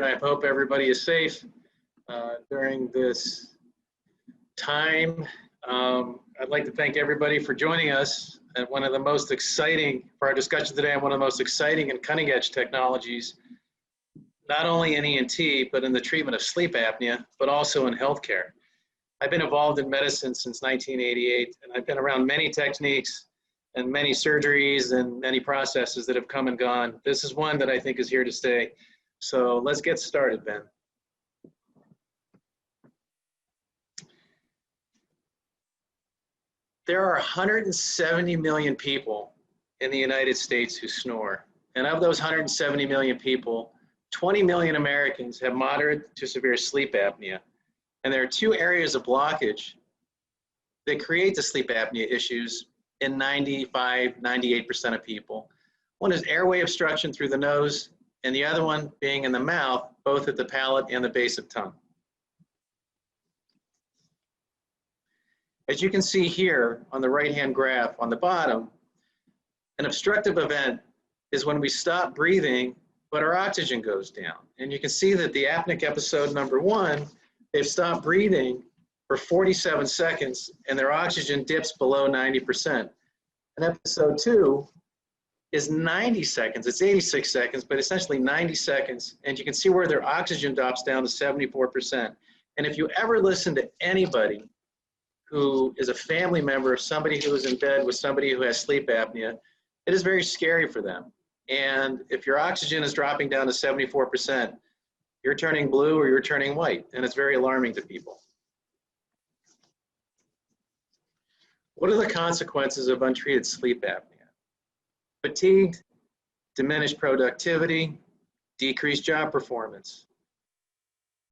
and I hope everybody is safe during this time. I'd like to thank everybody for joining us at one of the most exciting, for our discussion today, on one of the most exciting and cutting edge technologies, not only in ENT, but in the treatment of sleep apnea, but also in healthcare. I've been involved in medicine since 1988, and I've been around many techniques and many surgeries and many processes that have come and gone. This is one that I think is here to stay. So let's get started, Ben. There are 170 million people in the United States who snore. And of those 170 million people, 20 million Americans have moderate to severe sleep apnea. And there are two areas of blockage that create the sleep apnea issues in 95, 98% of people. One is airway obstruction through the nose, and the other one being in the mouth, both at the palate and the base of tongue. As you can see here on the right-hand graph on the bottom, an obstructive event is when we stop breathing, but our oxygen goes down. And you can see that the apneic episode number 1, they've stopped breathing for 47 seconds and their oxygen dips below 90%. And episode 2 is 90 seconds. It's 86 seconds, but essentially 90 seconds. And you can see where their oxygen drops down to 74%. And if you ever listen to anybody who is a family member of somebody who is in bed with somebody who has sleep apnea, it is very scary for them. And if your oxygen is dropping down to 74%, you're turning blue or you're turning white, and it's very alarming to people. What are the consequences of untreated sleep apnea? Fatigued, diminished productivity, decreased job performance,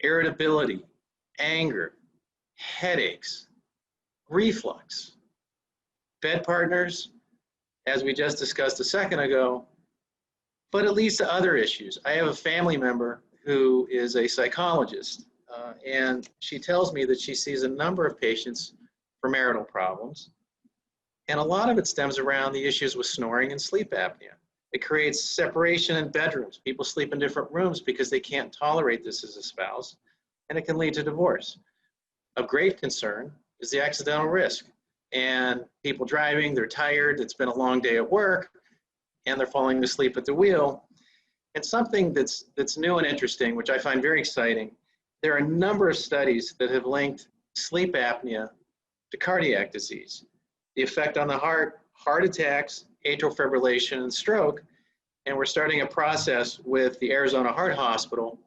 irritability, anger, headaches, reflux, bed partners, as we just discussed a second ago, but it leads to other issues. I have a family member who is a psychologist, and she tells me that she sees a number of patients for marital problems, and a lot of it stems around the issues with snoring and sleep apnea. It creates separation in bedrooms. People sleep in different rooms because they can't tolerate this as a spouse, and it can lead to divorce. Of great concern is the accidental risk. And people driving, they're tired, it's been a long day at work, and they're falling asleep at the wheel. And something that's new and interesting, which I find very exciting, there are a number of studies that have linked sleep apnea to cardiac disease, the effect on the heart, heart attacks, atrial fibrillation, and stroke. And we're starting a process with the Arizona Heart Hospital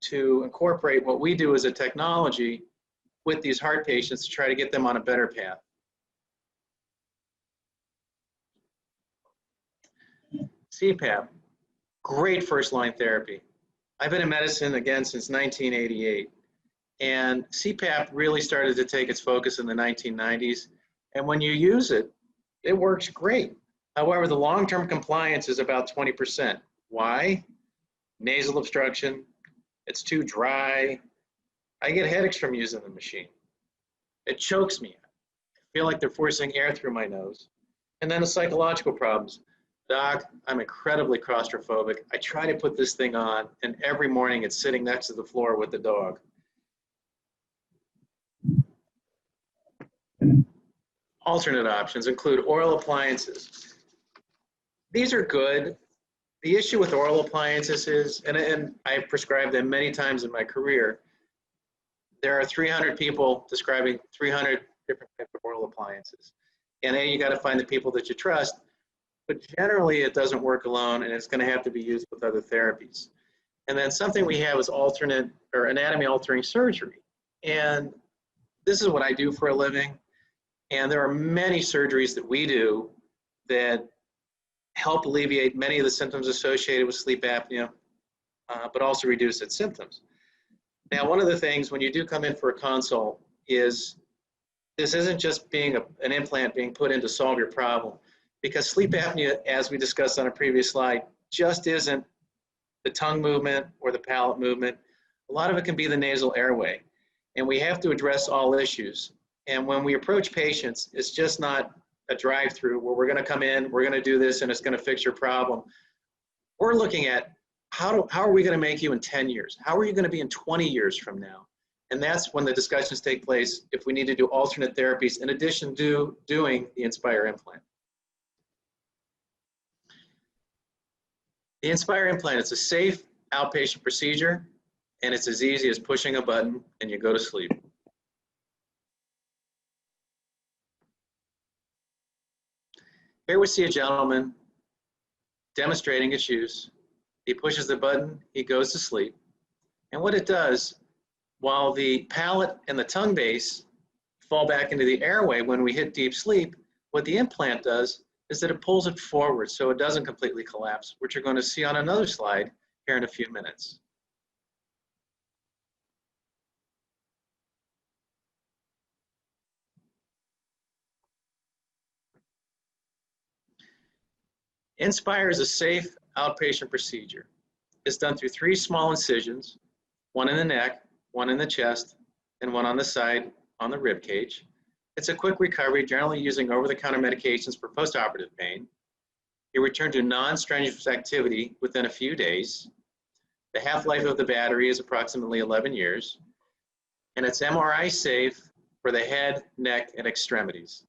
to incorporate what we do as a technology with these heart patients to try to get them on a better path. CPAP, great first-line therapy. I've been in medicine, again, since 1988, and CPAP really started to take its focus in the 1990s, and when you use it, it works great. However, the long-term compliance is about 20%. Why? Nasal obstruction, it's too dry. I get headaches from using the machine. It chokes me. I feel like they're forcing air through my nose. And then the psychological problems. Doc, I'm incredibly claustrophobic. I try to put this thing on, and every morning it's sitting next to the floor with the dog. Alternate options include oral appliances. These are good. The issue with oral appliances is, and I've prescribed them many times in my career, there are 300 people describing 300 different types of oral appliances. And you got to find the people that you trust, but generally it doesn't work alone, and it's going to have to be used with other therapies. And then something we have is alternate or anatomy altering surgery. And this is what I do for a living. And there are many surgeries that we do that help alleviate many of the symptoms associated with sleep apnea, but also reduce its symptoms. Now, one of the things when you do come in for a consult is this isn't just being an implant being put in to solve your problem, because sleep apnea, as we discussed on a previous slide, just isn't the tongue movement or the palate movement. A lot of it can be the nasal airway, and we have to address all issues. And when we approach patients, it's just not a drive-through where we're going to come in, we're going to do this, and it's going to fix your problem. We're looking at how are we going to make you in 10 years? How are you going to be in 20 years from now? And that's when the discussions take place if we need to do alternate therapies in addition to doing the Inspire implant. The Inspire implant is a safe outpatient procedure, and it's as easy as pushing a button and you go to sleep. Here we see a gentleman demonstrating his use. He pushes the button, he goes to sleep. And what it does, while the palate and the tongue base fall back into the airway when we hit deep sleep, what the implant does is that it pulls it forward so it doesn't completely collapse, which you're going to see on another slide here in a few minutes. Inspire is a safe outpatient procedure. It's done through 3 small incisions, one in the neck, one in the chest, and one on the side on the rib cage. It's a quick recovery, generally using over-the-counter medications for postoperative pain. You return to non-strenuous activity within a few days. The half-life of the battery is approximately 11 years, and it's MRI safe for the head, neck, and extremities.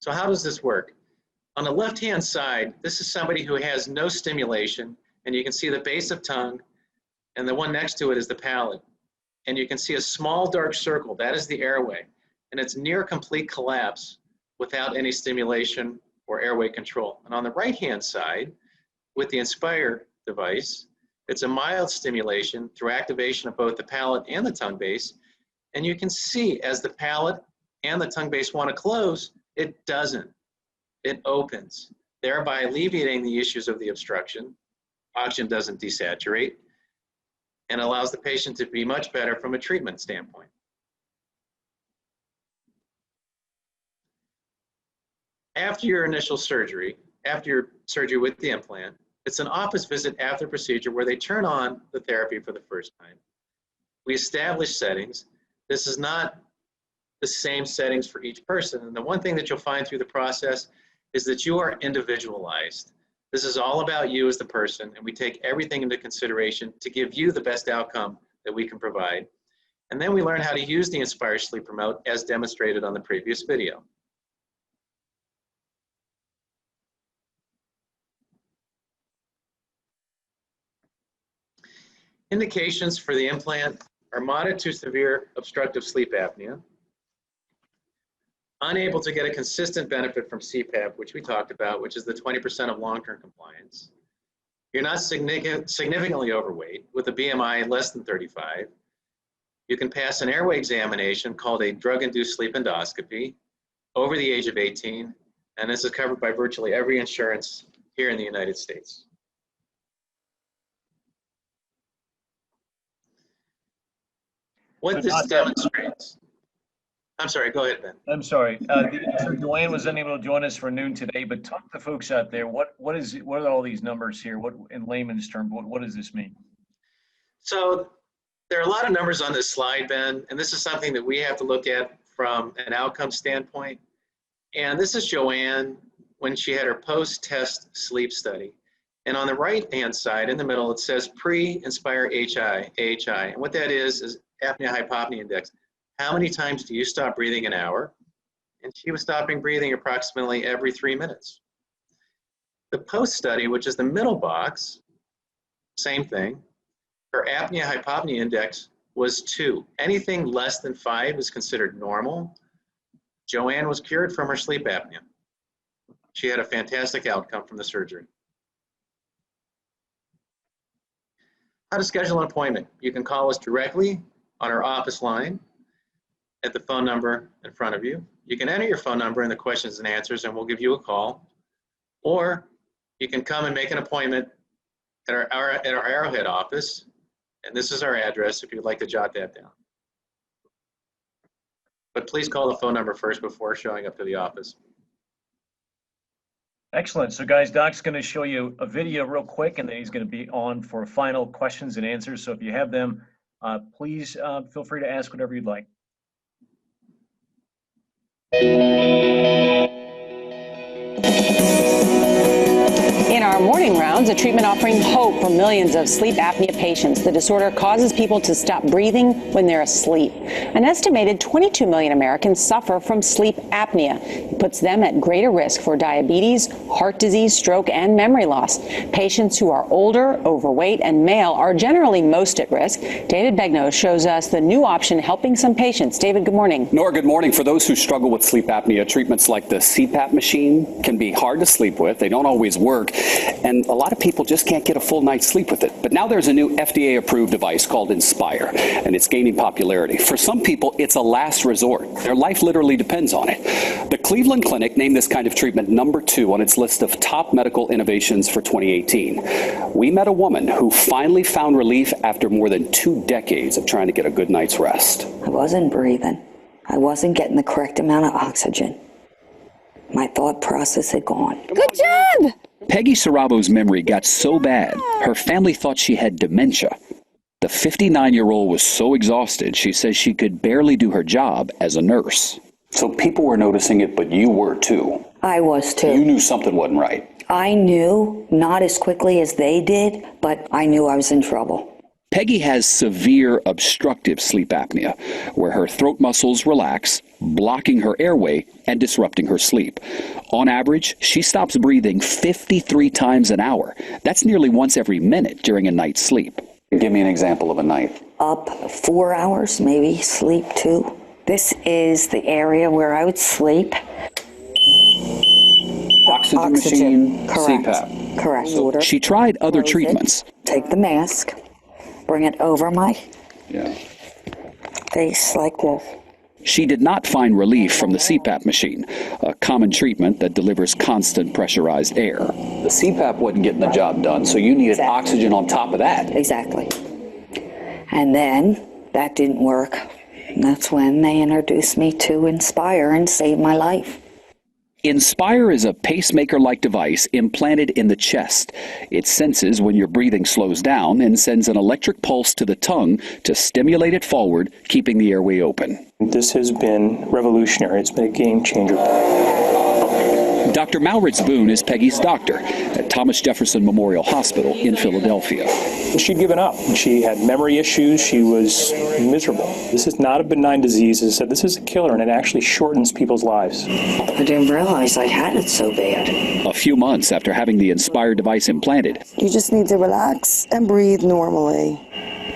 So how does this work? On the left-hand side, this is somebody who has no stimulation, and you can see the base of tongue, and the one next to it is the palate. And you can see a small dark circle, that is the airway, and it's near complete collapse without any stimulation or airway control. And on the right-hand side, with the Inspire device, it's a mild stimulation through activation of both the palate and the tongue base, and you can see as the palate and the tongue base want to close, it doesn't. It opens, thereby alleviating the issues of the obstruction. Oxygen doesn't desaturate, and allows the patient to be much better from a treatment standpoint. After your initial surgery, after your surgery with the implant, it's an office visit after procedure where they turn on the therapy for the first time. We establish settings. This is not the same settings for each person. And the one thing that you'll find through the process is that you are individualized. This is all about you as the person, and we take everything into consideration to give you the best outcome that we can provide. And then we learn how to use the Inspire Sleep Remote as demonstrated on the previous video. Indications for the implant are moderate to severe obstructive sleep apnea, unable to get a consistent benefit from CPAP, which we talked about, which is the 20% of long-term compliance. You're not significantly overweight with a BMI less than 35. You can pass an airway examination called a drug-induced sleep endoscopy over the age of 18, and this is covered by virtually every insurance here in the United States. What this demonstrates, I'm sorry, go ahead, Ben. I'm sorry. So Joanne was unable to join us for noon today, but talk to folks out there. What are all these numbers here? What, in layman's terms, what does this mean? So there are a lot of numbers on this slide, Ben, and this is something that we have to look at from an outcome standpoint. And this is Joanne when she had her post-test sleep study. And on the right-hand side, in the middle, it says pre-Inspire AHI. And what that is apnea-hypopnea index. How many times do you stop breathing an hour? And she was stopping breathing approximately every 3 minutes. The post study, which is the middle box, same thing. Her apnea-hypopnea index was 2. Anything less than 5 is considered normal. Joanne was cured from her sleep apnea. She had a fantastic outcome from the surgery. How to schedule an appointment? You can call us directly on our office line at the phone number in front of you. You can enter your phone number in the questions and answers and we'll give you a call. Or you can come and make an appointment at our Arrowhead office. And this is our address if you'd like to jot that down. But please call the phone number first before showing up to the office. Excellent. So guys, Doc's going to show you a video real quick, and then he's going to be on for final questions and answers. So if you have them, please feel free to ask whatever you'd like. In our morning rounds, a treatment offering hope for millions of sleep apnea patients. The disorder causes people to stop breathing when they're asleep. An estimated 22 million Americans suffer from sleep apnea. It puts them at greater risk for diabetes, heart disease, stroke, and memory loss. Patients who are older, overweight, and male are generally most at risk. David Begnaud shows us the new option helping some patients. David, good morning. Nora, good morning. For those who struggle with sleep apnea, treatments like the CPAP machine can be hard to sleep with. They don't always work, and a lot of people just can't get a full night's sleep with it. But now there's a new FDA-approved device called Inspire, and it's gaining popularity. For some people, it's a last resort. Their life literally depends on it. The Cleveland Clinic named this kind of treatment #2 on its list of top medical innovations for 2018. We met a woman who finally found relief after more than 2 decades of trying to get a good night's rest. I wasn't breathing. I wasn't getting the correct amount of oxygen. My thought process had gone. Good job! Peggy Sarabo's memory got so bad, her family thought she had dementia. The 59-year-old was so exhausted, she says she could barely do her job as a nurse. So people were noticing it, but you were too. I was too. You knew something wasn't right. I knew, not as quickly as they did, but I knew I was in trouble. Peggy has severe obstructive sleep apnea, where her throat muscles relax, blocking her airway and disrupting her sleep. On average, she stops breathing 53 times an hour. That's nearly once every minute during a night's sleep. Give me an example of a night. Up 4 hours, maybe sleep 2. This is the area where I would sleep. Oxygen machine, correct. CPAP. Correct. So she tried other Close it. treatments. Take the mask, bring it over my Yeah. face like this. She did not find relief from the CPAP machine, a common treatment that delivers constant pressurized air. The CPAP wasn't getting the job done, so you needed Exactly. oxygen on top of that. Exactly. And then that didn't work. And that's when they introduced me to Inspire and saved my life. Inspire is a pacemaker-like device implanted in the chest. It senses when your breathing slows down and sends an electric pulse to the tongue to stimulate it forward, keeping the airway open. This has been revolutionary. It's been a game changer. Dr. Maurits Boone is Peggy's doctor at Thomas Jefferson Memorial Hospital in Philadelphia. She'd given up. She had memory issues. She was miserable. This is not a benign disease. As I said, this is a killer, and it actually shortens people's lives. I didn't realize I had it so bad. A few months after having the Inspire device implanted, You just need to relax and breathe normally.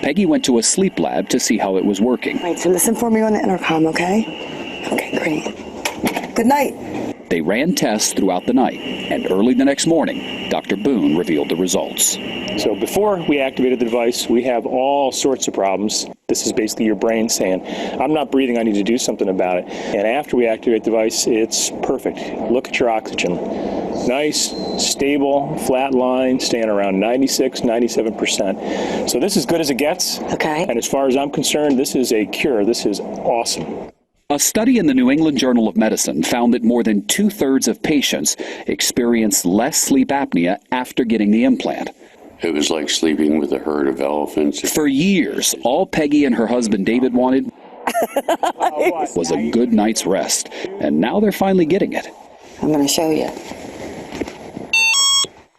Peggy went to a sleep lab to see how it was working. All right, so listen for me on the intercom, okay? Okay, great. Good night. They ran tests throughout the night, and early the next morning, Dr. Boone revealed the results. So before we activated the device, we have all sorts of problems. This is basically your brain saying, I'm not breathing, I need to do something about it. And after we activate the device, it's perfect. Look at your oxygen. Nice, stable, flat line, staying around 96, 97%. So this is as good as it gets. Okay. And as far as I'm concerned, this is a cure. This is awesome. A study in the New England Journal of Medicine found that more than 2/3 of patients experience less sleep apnea after getting the implant. It was like sleeping with a herd of elephants. For years, all Peggy and her husband David wanted was a good night's rest, and now they're finally getting it. I'm going to show you.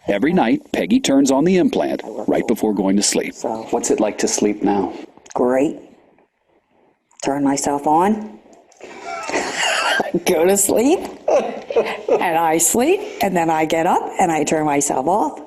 Every night, Peggy turns on the implant right before going to sleep. So, What's it like to sleep now? great. Turn myself on. Go to sleep. And I sleep. And then I get up and I turn myself off.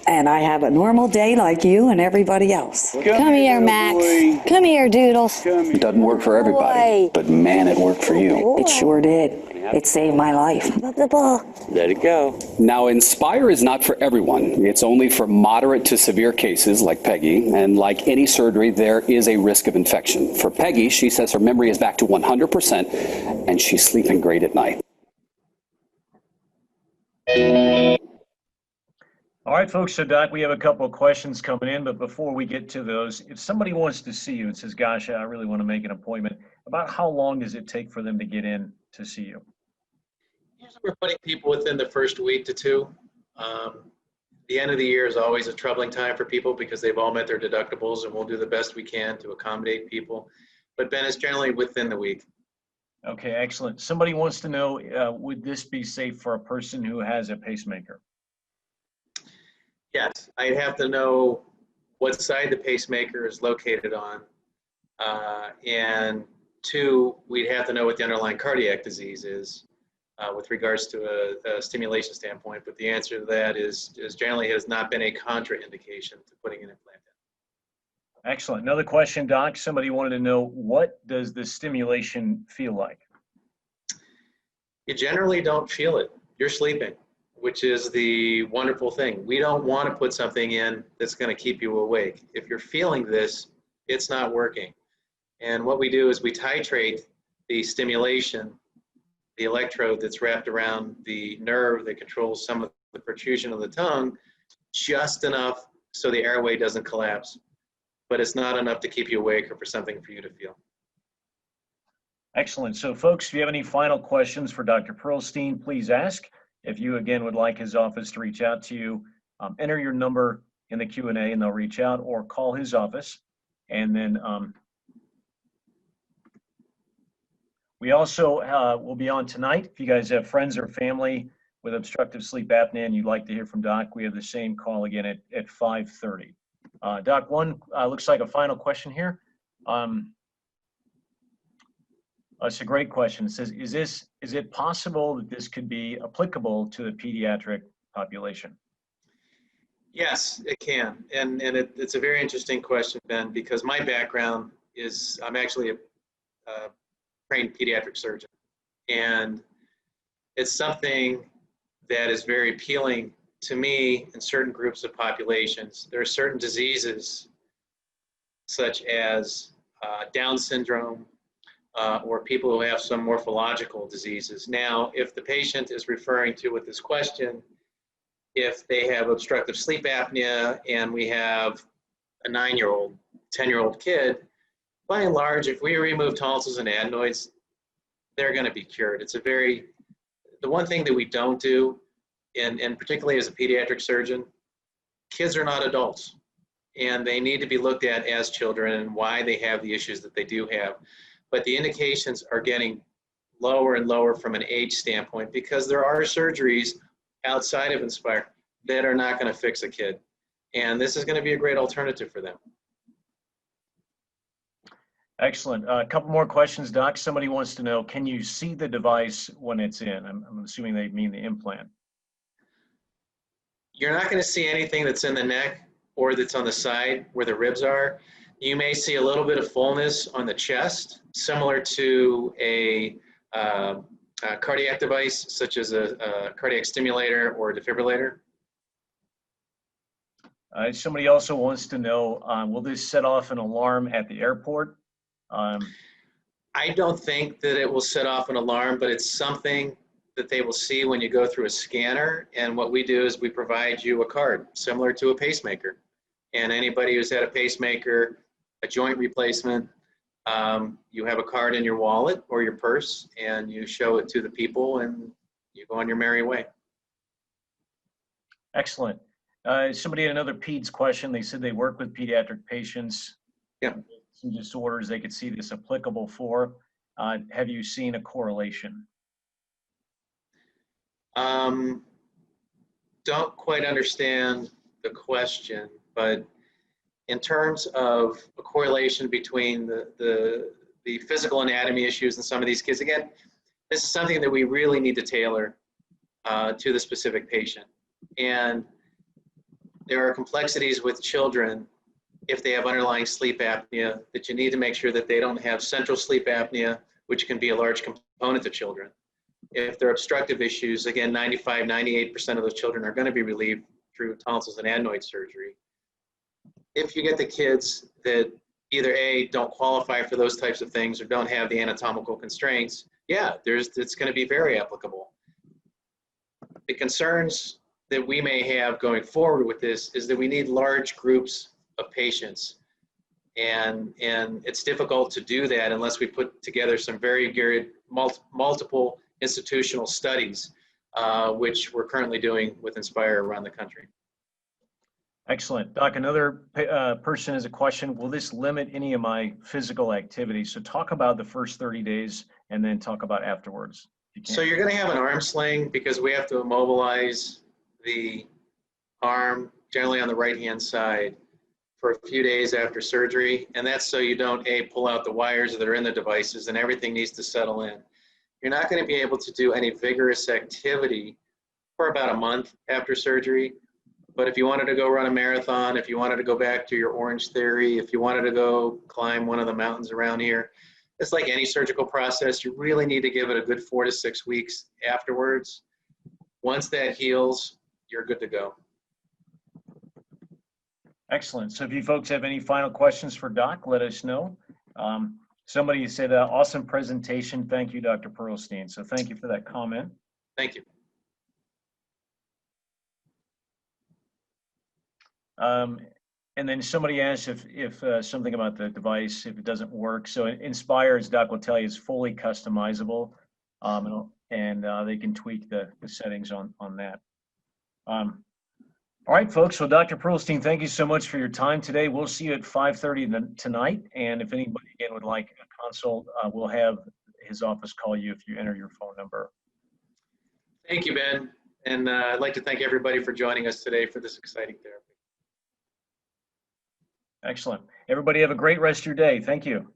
And I have a normal day like you and everybody else. Come here, Max. Come here, Doodles. It doesn't work for everybody, but man, it worked for you. It sure did. It saved my life. Let it go. Now, Inspire is not for everyone. It's only for moderate to severe cases like Peggy, and like any surgery, there is a risk of infection. For Peggy, she says her memory is back to 100%, and she's sleeping great at night. All right, folks, so Doc, we have a couple of questions coming in, but before we get to those, if somebody wants to see you and says, gosh, I really want to make an appointment, about how long does it take for them to get in to see you? Usually we're putting people within the first week to 2. The end of the year is always a troubling time for people because they've all met their deductibles, and we'll do the best we can to accommodate people. But Ben, is generally within the week. Okay, excellent. Somebody wants to know, would this be safe for a person who has a pacemaker? Yes, I'd have to know what side the pacemaker is located on. And two, we'd have to know what the underlying cardiac disease is with regards to a stimulation standpoint. But the answer to that is generally has not been a contraindication to putting an implant in. Excellent. Another question, Doc. Somebody wanted to know, what does the stimulation feel like? You generally don't feel it. You're sleeping, which is the wonderful thing. We don't want to put something in that's going to keep you awake. If you're feeling this, it's not working. And what we do is we titrate the stimulation, the electrode that's wrapped around the nerve that controls some of the protrusion of the tongue, just enough so the airway doesn't collapse. But it's not enough to keep you awake or for something for you to feel. Excellent. So folks, if you have any final questions for Dr. Perlstein, please ask. If you, again, would like his office to reach out to you, enter your number in the Q&A and they'll reach out, or call his office. And then we also will be on tonight. If you guys have friends or family with obstructive sleep apnea and you'd like to hear from Doc, we have the same call again at 5:30. Doc, one looks like a final question here. It's a great question. It says, is it possible that this could be applicable to the pediatric population? Yes, it can. And it's a very interesting question, Ben, because my background is I'm actually a trained pediatric surgeon. And it's something that is very appealing to me in certain groups of populations. There are certain diseases such as Down syndrome, or people who have some morphological diseases. Now, if the patient is referring to with this question, if they have obstructive sleep apnea and we have a 9-year-old, 10-year-old kid, by and large, if we remove tonsils and adenoids, they're going to be cured. It's the one thing that we don't do, and particularly as a pediatric surgeon, kids are not adults, and they need to be looked at as children and why they have the issues that they do have. But the indications are getting lower and lower from an age standpoint because there are surgeries outside of Inspire that are not going to fix a kid. And this is going to be a great alternative for them. Excellent. A couple more questions, Doc. Somebody wants to know, can you see the device when it's in? I'm assuming they mean the implant. You're not going to see anything that's in the neck or that's on the side where the ribs are. You may see a little bit of fullness on the chest, similar to a cardiac device, such as a cardiac stimulator or a defibrillator. Somebody also wants to know, will this set off an alarm at the airport? I don't think that it will set off an alarm, but it's something that they will see when you go through a scanner. And what we do is we provide you a card, similar to a pacemaker. And anybody who's had a pacemaker, a joint replacement, you have a card in your wallet or your purse, and you show it to the people, and you go on your merry way. Excellent. Somebody had another PEDS question. They said they work with pediatric patients. Yeah. Some disorders they could see this applicable for. Have you seen a correlation? Don't quite understand the question, but in terms of a correlation between the physical anatomy issues in some of these kids, again, this is something that we really need to tailor to the specific patient. And there are complexities with children if they have underlying sleep apnea that you need to make sure that they don't have central sleep apnea, which can be a large component of children. If they're obstructive issues, again, 95, 98% of those children are going to be relieved through tonsils and adenoid surgery. If you get the kids that either A, don't qualify for those types of things or don't have the anatomical constraints, yeah, it's going to be very applicable. The concerns that we may have going forward with this is that we need large groups of patients. And it's difficult to do that unless we put together some very geared multiple institutional studies, which we're currently doing with Inspire around the country. Excellent. Doc, another person has a question. Will this limit any of my physical activity? So talk about the first 30 days and then talk about afterwards. So you're going to have an arm sling because we have to immobilize the arm generally on the right-hand side, for a few days after surgery. And that's so you don't, A, pull out the wires that are in the devices and everything needs to settle in. You're not going to be able to do any vigorous activity for about a month after surgery. But if you wanted to go run a marathon, if you wanted to go back to your Orange Theory, if you wanted to go climb one of the mountains around here, it's like any surgical process. You really need to give it a good 4 to 6 weeks afterwards. Once that heals, you're good to go. Excellent. So if you folks have any final questions for Doc, let us know. Somebody said, awesome presentation. Thank you, Dr. Perlstein. So thank you for that comment. Thank you. And then somebody asked if something about the device, if it doesn't work. So Inspire, as Doc will tell you, is fully customizable, and they can tweak the settings on that. All right, folks. So Dr. Perlstein, thank you so much for your time today. We'll see you at 5:30 tonight. And if anybody again would like a consult, we'll have his office call you if you enter your phone number. Thank you, Ben. And I'd like to thank everybody for joining us today for this exciting therapy. Excellent. Everybody have a great rest of your day. Thank you.